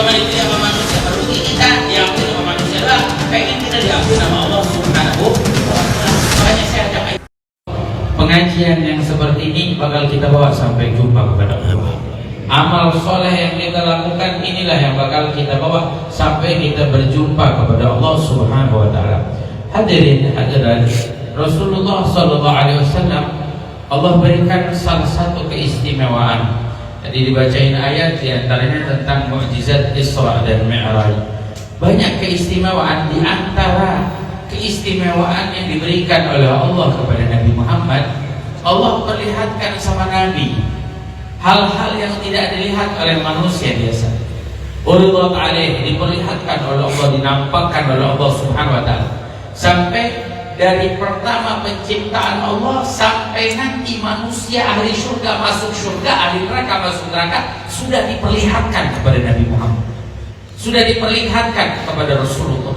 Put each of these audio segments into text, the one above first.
Coba dipilih sama manusia, merugi kita, diampuni sama manusia lah. Pengen kita diampuni sama Allah Subhanahu wa Ta'ala. Makanya saya ajak pengajian yang seperti ini bakal kita bawa sampai jumpa kepada Allah. Amal soleh yang kita lakukan inilah yang bakal kita bawa sampai kita berjumpa kepada Allah Subhanahu wa Ta'ala. Hadirin hadirat, Rasulullah sallallahu alaihi wasallam Allah berikan salah satu keistimewaan. Jadi dibacain ayat di antaranya tentang mukjizat Isra dan Mi'raj. Banyak keistimewaan, di antara keistimewaan yang diberikan oleh Allah kepada Nabi Muhammad. Allah perlihatkan sama Nabi hal-hal yang tidak dilihat oleh manusia biasa. Uridat alaih, diperlihatkan oleh Allah, dinampakkan oleh Allah Subhanahu wa Ta'ala. Sampai dari pertama penciptaan Allah sampai nanti manusia ahli surga masuk surga, ahli neraka masuk neraka, sudah diperlihatkan kepada Nabi Muhammad, sudah diperlihatkan kepada Rasulullah.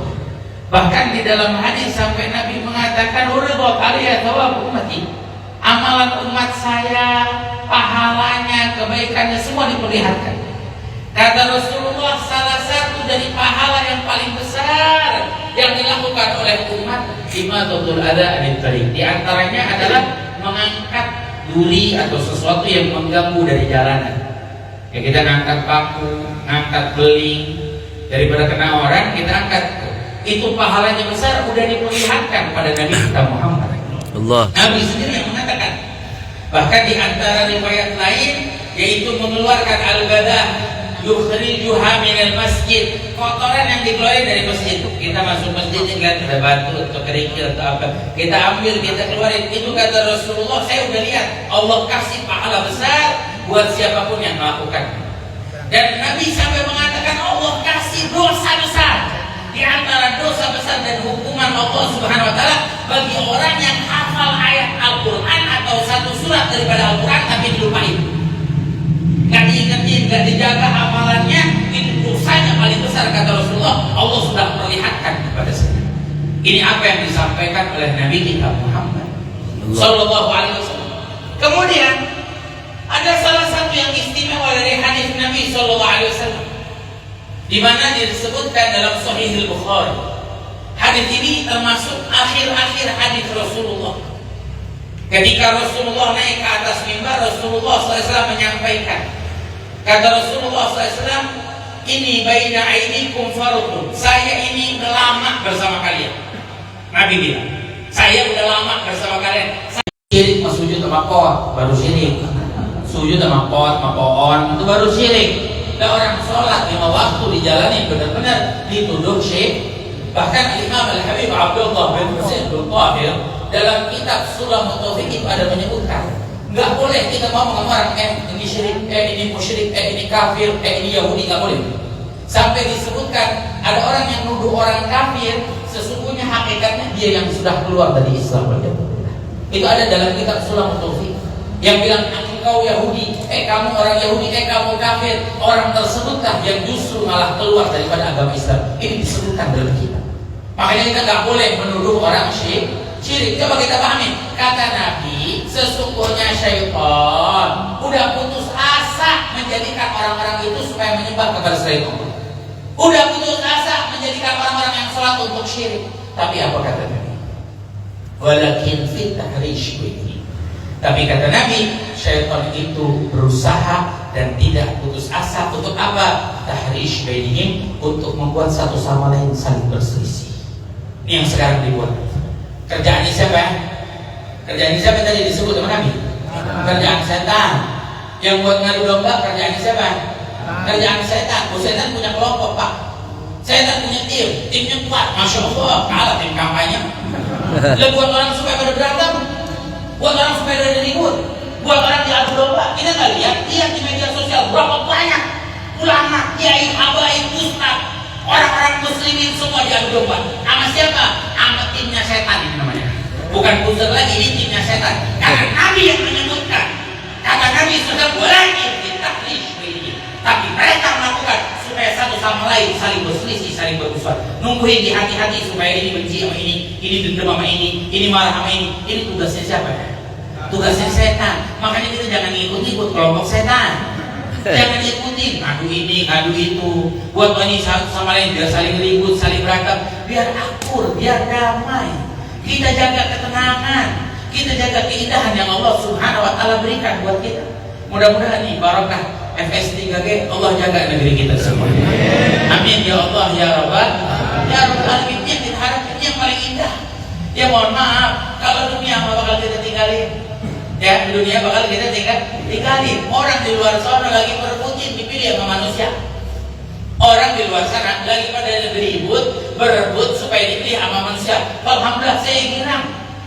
Bahkan di dalam hadis sampai Nabi mengatakan uridat alaih thawab ummati, amalan umat saya, pahalanya, kebaikannya semua diperlihatkan. Kata Rasulullah, salah satu dari pahala yang paling besar yang dilakukan oleh umat imatatul adza anit thariq, di antaranya adalah mengangkat duri atau sesuatu yang mengganggu dari jalanan. Ya, kita ngangkat paku, ngangkat beling, daripada kena orang kita angkat. Itu pahalanya besar, udah diperlihatkan pada Nabi kita Muhammad. Allah. Nabi sendiri yang mengatakan. Bahkan di antara riwayat lain yaitu mengeluarkan al-badah yukhrijuha minal masjid, kotoran yang dikeluarkan dari masjid. Kita masuk masjid lihat ada batu atau kerikil atau apa, kita ambil, kita keluarin. Itu kata Rasulullah, saya udah lihat Allah kasih pahala besar buat siapapun yang melakukan. Dan Nabi sampai mengatakan Allah kasih dosa besar. Di antara dosa besar dan hukuman Allah Subhanahu wa Ta'ala bagi orang yang hafal ayat Al-Quran atau satu surat daripada Al-Quran tapi dilupain, gak diingetin, gak dijaga amalannya, itu dosanya paling besar. Kata Rasulullah, Allah sudah perlihatkan kepada saya. Ini apa yang disampaikan oleh Nabi kita Muhammad Sallallahu Alaihi Wasallam. Kemudian ada salah satu yang istimewa dari hadis Nabi Sallallahu Alaihi Wasallam, di mana disebutkan dalam Sahih Al-Bukhari. Hadis ini termasuk akhir-akhir hadis Rasulullah. Ketika Rasulullah naik ke atas mimbar, Rasulullah SAW menyampaikan, kata Rasulullah SAW, ini baina aidikum fardun, saya ini udah lama bersama kalian. Nabi bilang, saya udah lama bersama kalian. Syirik mas sujud sama pot, baru syirik. Sujud sama pot, sama pohon, itu baru syirik. Dan orang sholat 5 waktu dijalani benar-benar dituduh syirik. Bahkan Imam Al-Habib Abdullah bin Husain bin Tahir dalam kitab Sulam Taufik itu ada menyebutkan, nggak boleh kita ngomong sama orang ini syirik, ini musyrik, ini kafir, ini Yahudi, nggak boleh. Sampai disebutkan ada orang yang nuduh orang kafir, sesungguhnya hakikatnya dia yang sudah keluar dari Islam. Itu ada dalam kitab Sulam Taufik. Yang bilang engkau Yahudi, kamu orang Yahudi, kamu kafir, orang tersebutlah yang justru malah keluar daripada agama Islam. Ini disebutkan dalam kitab. Makanya kita nggak boleh menuduh orang syirik. Coba kita pahami. Kata Nabi, sesungguhnya syaitan udah putus asa menjadikan orang-orang itu supaya menyembah kepada selain Allah. Udah putus asa menjadikan orang-orang yang sholat untuk syirik. Tapi apa kata Nabi? Walakin fit tahrish bihi. Tapi kata Nabi, syaitan itu berusaha dan tidak putus asa untuk apa? Tahrish bainihim, untuk membuat satu sama lain saling berselisih. Ini yang sekarang dibuat. Kerjaan siapa? Kerjaan siapa tadi disebut sama Nabi? Kerjaan setan. Yang buat ngadu domba kerjaan siapa? Kerjaan setan. Setan punya kelompok, Pak. Setan punya tim, timnya kuat, masya Allah, kalah tim kampanye. Lalu buat orang supaya pada berantem, buat orang supaya ada ribut, buat orang diadu domba. Kita nggak lihat di media sosial berapa banyak ulama, kiai, habaib, ustaz, orang-orang muslimin semua diadu domba. Sama siapa? Sama timnya setan ini namanya. Bukan buzzer lagi, ini timnya setan. Karena Nabi yang menyebutkan, kata Nabi sudah boleh kita ini, tapi mereka melakukan supaya satu sama lain saling berselisih, saling bermusuhan. Nungguin di hati-hati supaya ini benci sama ini dendam sama ini marah sama ini. Ini tugasnya siapa? Tugasnya setan. Makanya kita jangan ngikut-ngikut kelompok setan. Jangan ikutin ngadu ini, ngadu itu. Buat ini sama lain biar saling ribut, saling berantem, biar akur, biar damai. Kita jaga ketenangan, kita jaga keindahan yang Allah Subhanahu wa taala berikan buat kita. Mudah-mudahan nih barokah FS3G, Allah jaga negeri kita semua. Amin ya Allah ya Rabbal alamin. Yang kita harapkan yang paling indah. Ya mohon maaf, kalau dunia bakal kita tinggalin. Ya, dunia bakal kita tinggalin. Orang di luar sana lagi berebutin dipilih sama manusia. Orang di luar sana lagi pada berebut supaya dipilih sama manusia. Alhamdulillah saya girang.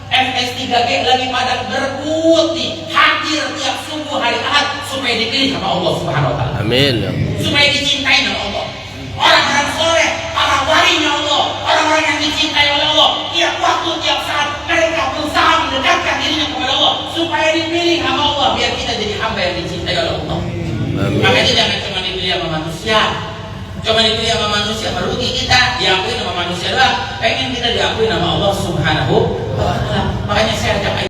FS3G lagi pada berebut nih, hadir tiap subuh hari Ahad supaya dipilih sama Allah Subhanahu wa taala. Amin. Supaya dicintai oleh Allah. Orang-orang soleh, para walinya Allah, orang-orang yang dicintai oleh Allah, tiap waktu, tiap saat mereka berusaha mendekatkan dirinya kepada Allah supaya dipilih sama Allah biar kita jadi hamba yang dicintai oleh Allah. Makanya jangan cuma dipilih sama manusia. Cuma dipilih sama manusia merugi kita, diakui sama manusia doang. Pengen kita diakui nama Allah Subhanahu wa taala. Makanya saya ajak